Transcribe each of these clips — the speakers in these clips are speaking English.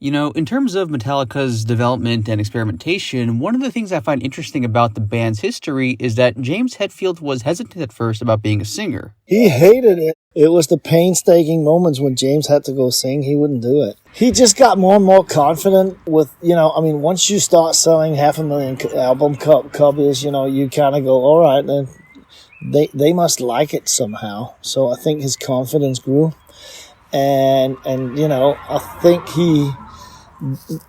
You know, in terms of Metallica's development and experimentation, one of the things I find interesting about the band's history is that James Hetfield was hesitant at first about being a singer. He hated it. It was the painstaking moments when James had to go sing, he wouldn't do it. He just got more and more confident with, once you start selling 500,000 album copies, you kind of go, all right, then they must like it somehow. So I think his confidence grew. And I think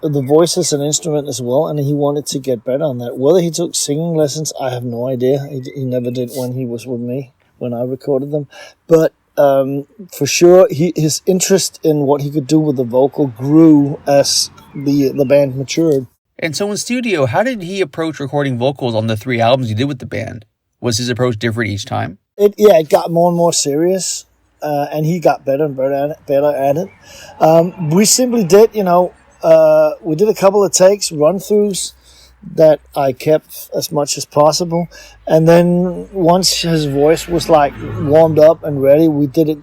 the voice is an instrument as well, and he wanted to get better on that. Whether he took singing lessons, I have no idea. He never did when he was with me, when I recorded them. But for sure, his interest in what he could do with the vocal grew as the band matured. And so in studio, how did he approach recording vocals on the 3 albums you did with the band? Was his approach different each time? It got more and more serious, and he got better and better at it. We simply did, we did a couple of takes, run-throughs that I kept as much as possible. And then once his voice was like warmed up and ready, we did it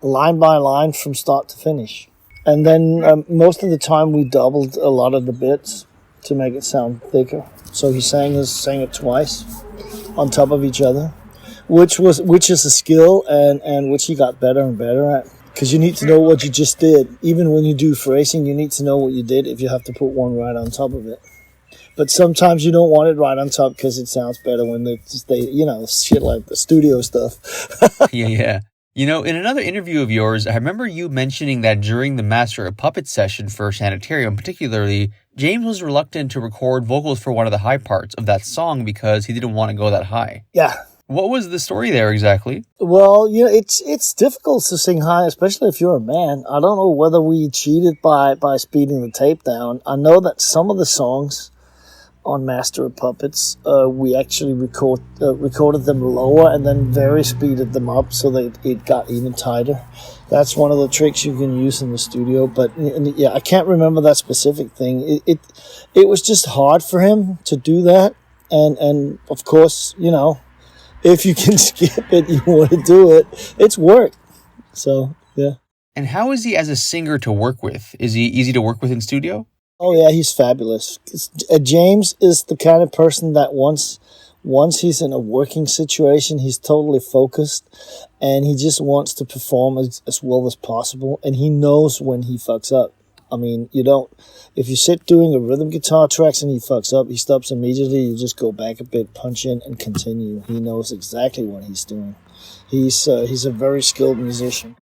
line by line from start to finish. And then most of the time we doubled a lot of the bits to make it sound thicker. So he sang it twice on top of each other, which is a skill and which he got better and better at. Because you need to know what you just did. Even when you do phrasing, you need to know what you did if you have to put one right on top of it. But sometimes you don't want it right on top because it sounds better when they shit like the studio stuff. Yeah. You know, in another interview of yours, I remember you mentioning that during the Master of Puppets session for Sanitarium particularly, James was reluctant to record vocals for one of the high parts of that song because he didn't want to go that high. Yeah. What was the story there exactly? Well, it's difficult to sing high, especially if you're a man. I don't know whether we cheated by speeding the tape down. I know that some of the songs on Master of Puppets, we actually recorded them lower and then very speeded them up so that it got even tighter. That's one of the tricks you can use in the studio. But yeah, I can't remember that specific thing. It was just hard for him to do that, and of course, if you can skip it, you want to do it. It's work. So, yeah. And how is he as a singer to work with? Is he easy to work with in studio? Oh, yeah, he's fabulous. James is the kind of person that once he's in a working situation, he's totally focused, and he just wants to perform as well as possible, and he knows when he fucks up. I mean, if you sit doing a rhythm guitar tracks and he fucks up, he stops immediately, you just go back a bit, punch in, and continue. He knows exactly what he's doing. He's a very skilled musician.